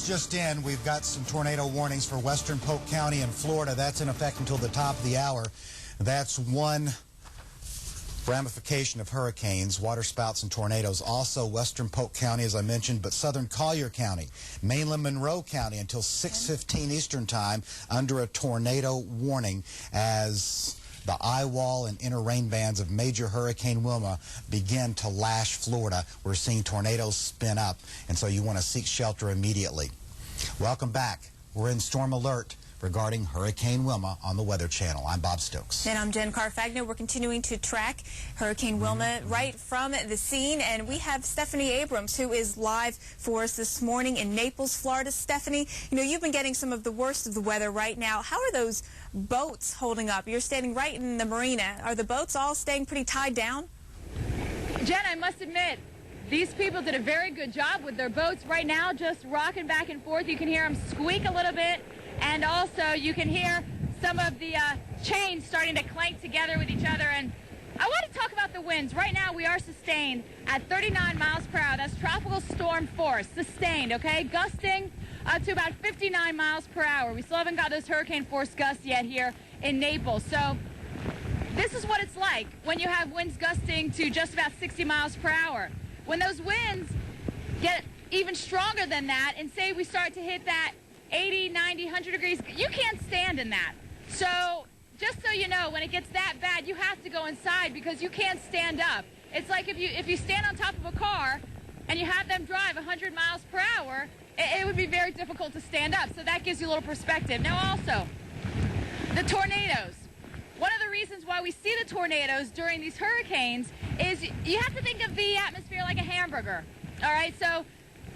this just in, we've got some tornado warnings for western Polk County in Florida. That's in effect until the top of the hour. That's one ramification of hurricanes, waterspouts and tornadoes. Also western Polk County, as I mentioned, but southern Collier County, mainland Monroe County until 6:15 Eastern Time under a tornado warning as the eye wall and inner rain bands of major Hurricane Wilma begin to lash Florida. We're seeing tornadoes spin up, and so you want to seek shelter immediately. Welcome back. We're in storm alert regarding Hurricane Wilma on the Weather Channel. I'm Bob Stokes. And I'm Jen Carfagna. We're continuing to track Hurricane Wilma right from the scene. And we have Stephanie Abrams, who is live for us this morning in Naples, Florida. Stephanie, you know, you've been getting some of the worst of the weather right now. How are those boats holding up? You're standing right in the marina. Are the boats all staying pretty tied down? Jen, I must admit, these people did a very good job with their boats right now, just rocking back and forth. You can hear them squeak a little bit. And also, you can hear some of the chains starting to clank together with each other. And I want to talk about the winds. Right now, we are sustained at 39 miles per hour. That's tropical storm force, sustained, okay? Gusting up to about 59 miles per hour. We still haven't got those hurricane force gusts yet here in Naples. So this is what it's like when you have winds gusting to just about 60 miles per hour. When those winds get even stronger than that, and say we start to hit that 80, 90, 100 degrees, you can't stand in that. So just so you know, when it gets that bad, you have to go inside because you can't stand up. It's like if you stand on top of a car and you have them drive 100 miles per hour, it would be very difficult to stand up. So that gives you a little perspective. Now also, the tornadoes. One of the reasons why we see the tornadoes during these hurricanes is you have to think of the atmosphere like a hamburger. All right, so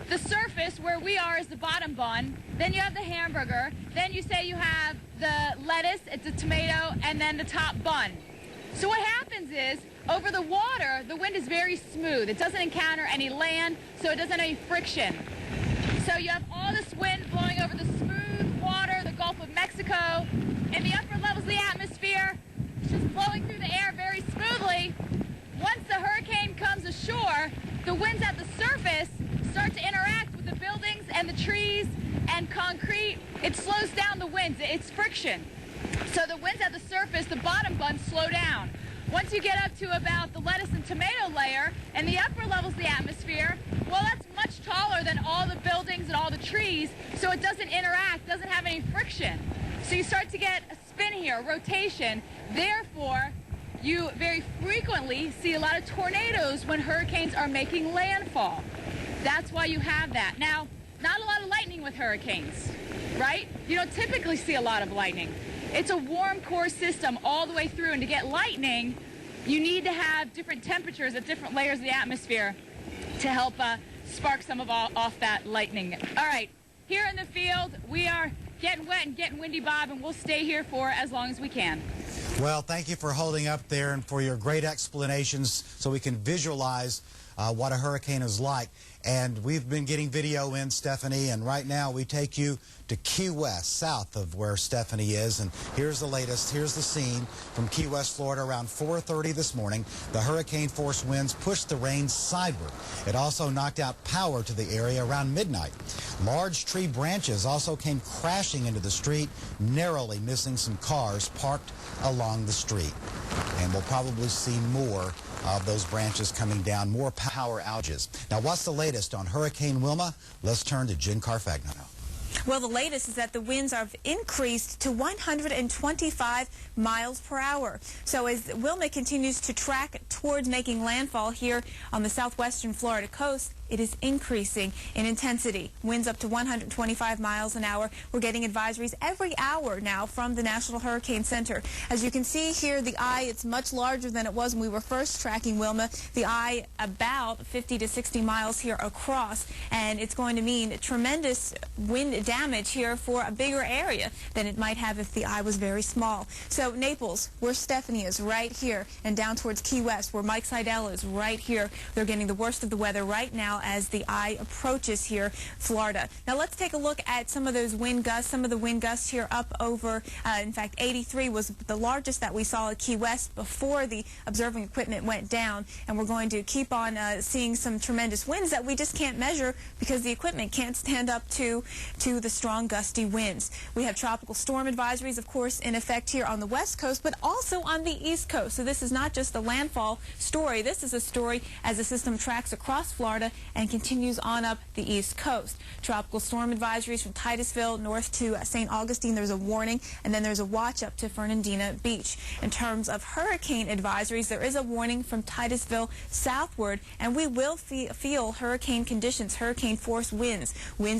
the surface where we are is the bottom bun, then you have the hamburger, then you say you have the lettuce, it's a tomato, and then the top bun. So what happens is, over the water, the wind is very smooth. It doesn't encounter any land, so it doesn't have any friction. So you have all this wind blowing over the smooth water, the Gulf of Mexico. In the upper levels of the atmosphere, it's just flowing through the air very smoothly. Once the hurricane comes ashore, the winds at the surface start to interact with the buildings and the trees and concrete. It slows down the winds. It's friction. So the winds at the surface, the bottom buns, slow down. Once you get up to about the lettuce and tomato layer and the upper levels of the atmosphere, well, that's much taller than all the buildings and all the trees, so it doesn't interact, doesn't have any friction. So you start to get a spin here, a rotation. Therefore, you very frequently see a lot of tornadoes when hurricanes are making landfall. That's why you have that. Now, not a lot of lightning with hurricanes, right? You don't typically see a lot of lightning. It's a warm core system all the way through, and to get lightning, you need to have different temperatures at different layers of the atmosphere to help spark some of off that lightning. All right, here in the field, we are getting wet and getting windy, Bob, and we'll stay here for as long as we can. Well, thank you for holding up there and for your great explanations so we can visualize what a hurricane is like. And we've been getting video in, Stephanie, and right now we take you to Key West, south of where Stephanie is. And here's the latest. Here's the scene from Key West, Florida, around 4:30 this morning. The hurricane-force winds pushed the rain sideward. It also knocked out power to the area around midnight. Large tree branches also came crashing into the street, narrowly missing some cars parked along the street. And we'll probably see more of those branches coming down, more power outages. Now, what's the latest on Hurricane Wilma? Let's turn to Jen Carfagna. Well, the latest is that the winds have increased to 125 miles per hour. So as Wilma continues to track towards making landfall here on the southwestern Florida coast, it is increasing in intensity. Winds up to 125 miles an hour. We're getting advisories every hour now from the National Hurricane Center. As you can see here, the eye, it's much larger than it was when we were first tracking Wilma. The eye about 50 to 60 miles here across, and it's going to mean tremendous wind damage here for a bigger area than it might have if the eye was very small. So Naples, where Stephanie is, right here, and down towards Key West, where Mike Seidel is, right here. They're getting the worst of the weather right now well as the eye approaches here Florida. Now let's take a look at some of those wind gusts. Some of the wind gusts here up over, in fact, 83 was the largest that we saw at Key West before the observing equipment went down. And we're going to keep on seeing some tremendous winds that we just can't measure because the equipment can't stand up to the strong gusty winds. We have tropical storm advisories, of course, in effect here on the west coast, but also on the east coast. So this is not just a landfall story. This is a story as the system tracks across Florida and continues on up the east coast. Tropical storm advisories from Titusville north to St. Augustine. There's a warning, and then there's a watch up to Fernandina Beach. In terms of hurricane advisories, there is a warning from Titusville southward, and we will feel hurricane conditions, hurricane force winds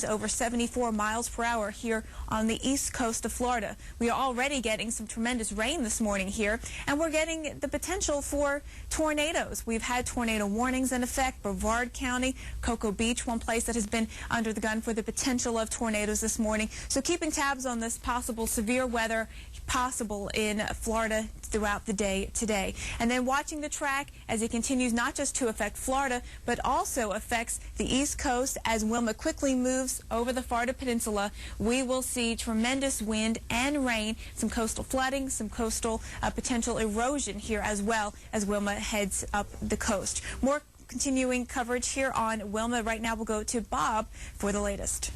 over 74 miles per hour here on the east coast of Florida. We are already getting some tremendous rain this morning here, and we're getting the potential for tornadoes. We've had tornado warnings in effect. Brevard County, Cocoa Beach, one place that has been under the gun for the potential of tornadoes this morning. So keeping tabs on this possible severe weather possible in Florida throughout the day today. And then watching the track as it continues not just to affect Florida, but also affects the east coast as Wilma quickly moves over the Florida Peninsula. We will see tremendous wind and rain, some coastal flooding, some coastal potential erosion here as well as Wilma heads up the coast. More continuing coverage here on Wilma. Right now we'll go to Bob for the latest.